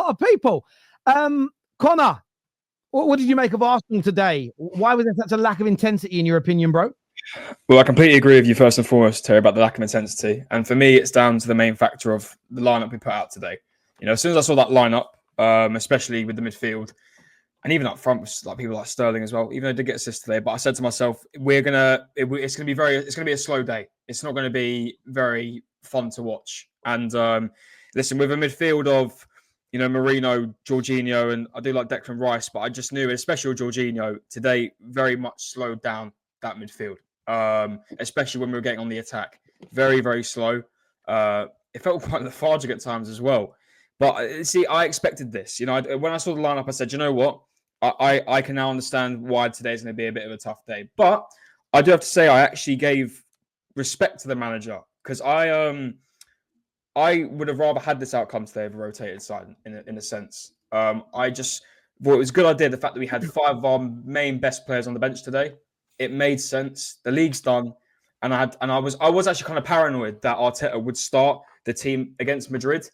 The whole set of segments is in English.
lot of people. Connor, what did you make of Arsenal today? Why was there such a lack of intensity in your opinion, bro? Well, I completely agree with you first and foremost, Terry, about the lack of intensity. And for me, it's down to the main factor of the lineup we put out today. As soon as I saw that lineup, especially with the midfield, and even up front, like people like Sterling as well. Even though I did get assists today, but I said to myself, it's gonna be a slow day. It's not going to be very fun to watch. And listen, with a midfield of Marino, Jorginho, and I do like Declan Rice, but I just knew, especially Jorginho today, very much slowed down that midfield. Especially when we were getting on the attack, very very slow. It felt quite lethargic at times as well. But see, I expected this. When I saw the lineup, I said, you know what? I can now understand why today is going to be a bit of a tough day. But I do have to say I actually gave respect to the manager because I would have rather had this outcome today of a rotated side in a sense. I just thought it was a good idea, the fact that we had 5 of our main best players on the bench today. It made sense. The league's done. And I was actually kind of paranoid that Arteta would start the team against Madrid.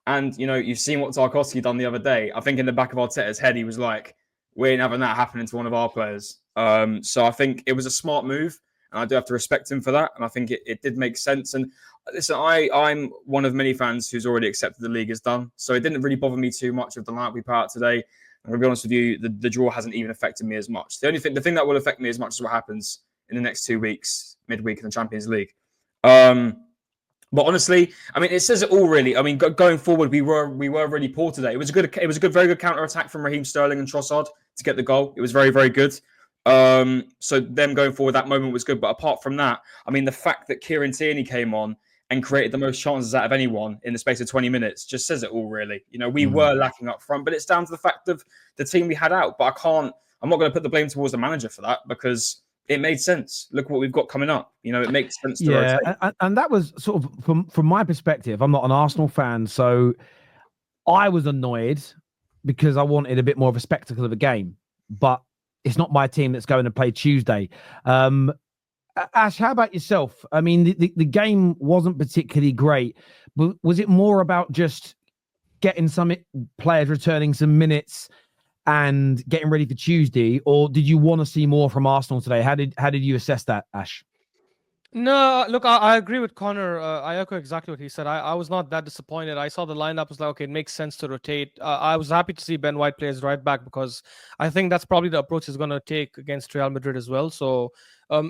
And, you've seen what Tarkowski done the other day. I think in the back of Arteta's head, he was like, we ain't having that happening to one of our players. So I think it was a smart move. And I do have to respect him for that. And I think it did make sense. And listen, I'm one of many fans who's already accepted the league is done. So it didn't really bother me too much of the lineup we put out today. I'm going to be honest with you, the draw hasn't even affected me as much. The thing that will affect me as much is what happens in the next 2 weeks, midweek in the Champions League. But honestly, it says it all really. Going forward, we were really poor today. It was a very good counter attack from Raheem Sterling and Trossard to get the goal. It was very, very good. So them going forward, that moment was good. But apart from that, the fact that Kieran Tierney came on and created the most chances out of anyone in the space of 20 minutes just says it all really. We were lacking up front, but it's down to the fact of the team we had out. But I'm not going to put the blame towards the manager for that because it made sense. Look what we've got coming up. It makes sense to rotate. And that was sort of from my perspective. I'm not an Arsenal fan, so I was annoyed because I wanted a bit more of a spectacle of a game. But it's not my team that's going to play Tuesday. Ash, how about yourself? The game wasn't particularly great, but was it more about just getting some players returning some minutes and getting ready for Tuesday, or did you want to see more from Arsenal today? How did you assess that, Ash? No, look, I agree with Connor. I echo exactly what he said. I was not that disappointed. I saw the lineup, was like, okay, it makes sense to rotate. I was happy to see Ben White play as right back because I think that's probably the approach he's going to take against Real Madrid as well. So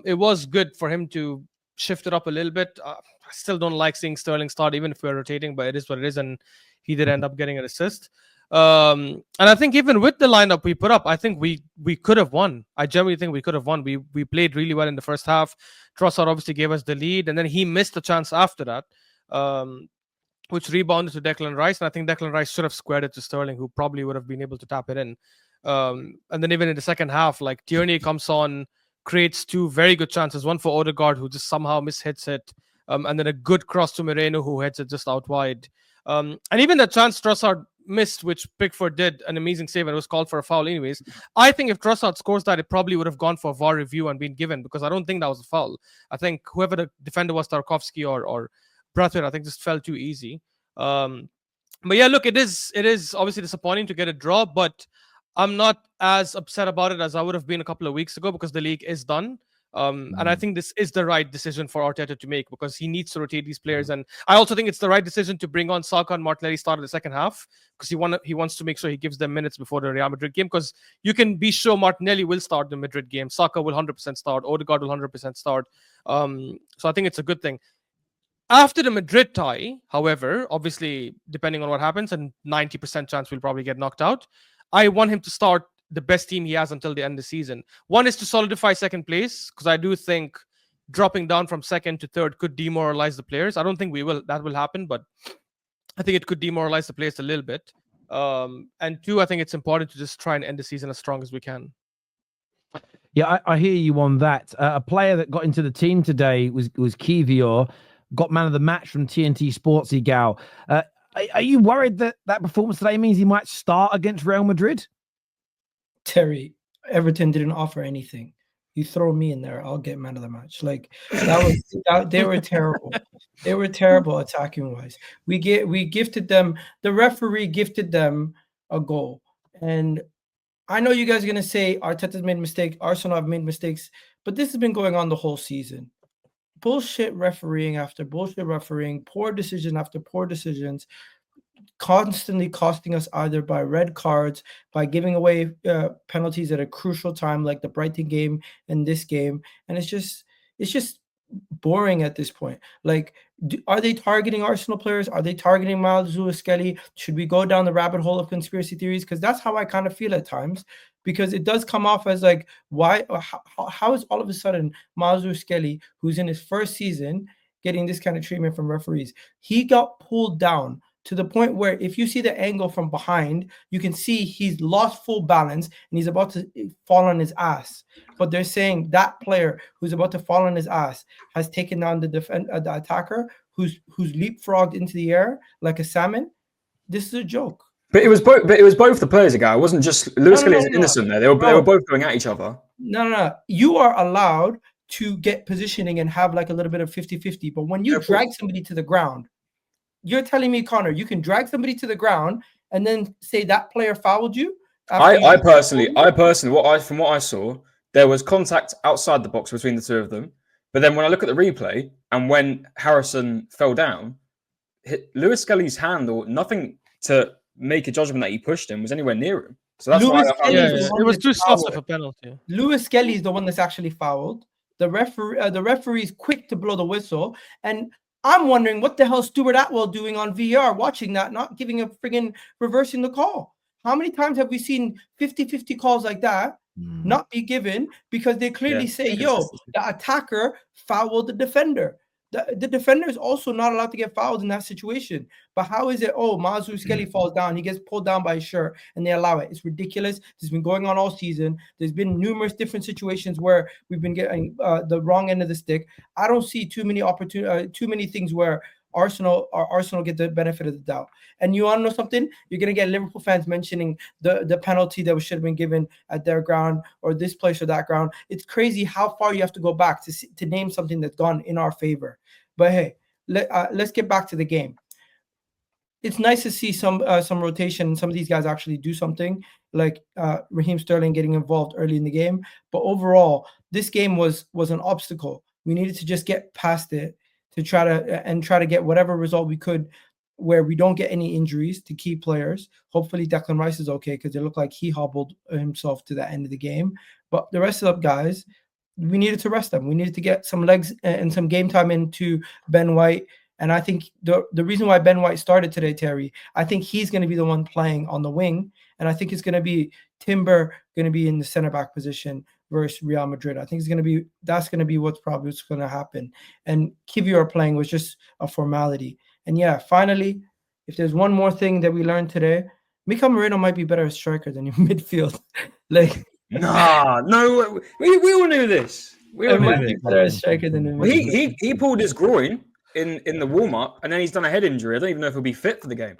it was good for him to shift it up a little bit. I still don't like seeing Sterling start, even if we're rotating, but it is what it is. And he did end up getting an assist. And I think even with the lineup we put up, I think we could have won. I genuinely think we could have won. We played really well in the first half. Trossard obviously gave us the lead, and then he missed the chance after that, which rebounded to Declan Rice. And I think Declan Rice should have squared it to Sterling, who probably would have been able to tap it in. And then even in the second half, like Tierney comes on, creates 2 very good chances. One for Odegaard, who just somehow mishits it, and then a good cross to Moreno, who heads it just out wide. And even the chance Trossard missed, which Pickford did an amazing save, and it was called for a foul anyways. I think if Trossard scores that, it probably would have gone for a VAR review and been given, because I don't think that was a foul. I think whoever the defender was, Tarkowski or Brathwaite, I think just fell too easy. But yeah, look, it is obviously disappointing to get a draw, but I'm not as upset about it as I would have been a couple of weeks ago because the league is done. And I think this is the right decision for Arteta to make because he needs to rotate these players. And I also think it's the right decision to bring on Saka and Martinelli start in the second half because he wants to make sure he gives them minutes before the Real Madrid game, because you can be sure Martinelli will start the Madrid game. Saka will 100% start. Odegaard will 100% start. So I think it's a good thing. After the Madrid tie, however, obviously, depending on what happens, and 90% chance we'll probably get knocked out, I want him to start the best team he has until the end of the season. One is to solidify second place, because I do think dropping down from second to third could demoralize the players. I don't think that will happen, but I think it could demoralize the players a little bit. And 2, I think it's important to just try and end the season as strong as we can. Yeah, I hear you on that. A player that got into the team today was Kivior, got man of the match from TNT Sports Gal. Are you worried that performance today means he might start against Real Madrid? Terry, Everton didn't offer anything. You throw me in there, I'll get man of the match. Like that was they were terrible. They were terrible attacking wise. We gifted them. The referee gifted them a goal, and I know you guys are gonna say Arteta's made mistakes, Arsenal have made mistakes, but this has been going on the whole season. Bullshit refereeing after bullshit refereeing, poor decision after poor decisions, constantly costing us either by red cards, by giving away penalties at a crucial time, like the Brighton game and this game, and it's just boring at this point. Like, are they targeting Arsenal players? Are they targeting Miles Lewis-Skelly? Should we go down the rabbit hole of conspiracy theories? Because that's how I kind of feel at times. Because it does come off as like, why? How is all of a sudden Miles Lewis-Skelly, who's in his first season, getting this kind of treatment from referees? He got pulled down to the point where if you see the angle from behind, you can see he's lost full balance and he's about to fall on his ass. But they're saying that player who's about to fall on his ass has taken down the attacker who's leapfrogged into the air like a salmon. This is a joke. But it was both. But it was both the players ago. It wasn't just Lewis-Skelly is innocent there. They were both going at each other. No. You are allowed to get positioning and have like a little bit of 50-50. But when you drag somebody to the ground, you're telling me, Connor, you can drag somebody to the ground and then say that player fouled you? I personally, from what I saw, there was contact outside the box between the two of them. But then when I look at the replay and when Harrison fell down, Lewis-Skelly's hand or nothing to make a judgment that he pushed him was anywhere near him. So that's why it was too soft of a penalty. Lewis-Skelly is the one that's actually fouled. The referee is quick to blow the whistle, and I'm wondering what the hell Stuart Atwell doing on VR, watching that, not giving a friggin' reversing the call. How many times have we seen 50-50 calls like that not be given because they clearly say, yo, the attacker fouled the defender. The defender is also not allowed to get fouled in that situation. But how is it, Miles Lewis-Skelly falls down, he gets pulled down by his shirt, and they allow it? It's ridiculous. This has been going on all season. There's been numerous different situations where we've been getting the wrong end of the stick. I don't see too many things where Arsenal get the benefit of the doubt. And you want to know something? You're going to get Liverpool fans mentioning the penalty that should have been given at their ground or this place or that ground. It's crazy how far you have to go back to name something that's gone in our favor. But hey, let's get back to the game. It's nice to see some rotation. Some of these guys actually do something, like Raheem Sterling getting involved early in the game. But overall, this game was an obstacle. We needed to just get past it to try to get whatever result we could where we don't get any injuries to key players. Hopefully Declan Rice is okay because it looked like he hobbled himself to the end of the game. But the rest of the guys, we needed to rest them. We needed to get some legs and some game time into Ben White. And I think the reason why Ben White started today, Terry, I think he's going to be the one playing on the wing. And I think it's going to be Timber going to be in the center back position versus Real Madrid. I think that's going to be what's going to happen. And Kivior playing was just a formality. And yeah, finally, if there's one more thing that we learned today, Mikel Merino might be better as striker than in midfield. Like, no, we all knew this. We all knew this. Better as striker than in midfield. He pulled his groin in the warm up, and then he's done a head injury. I don't even know if he'll be fit for the game.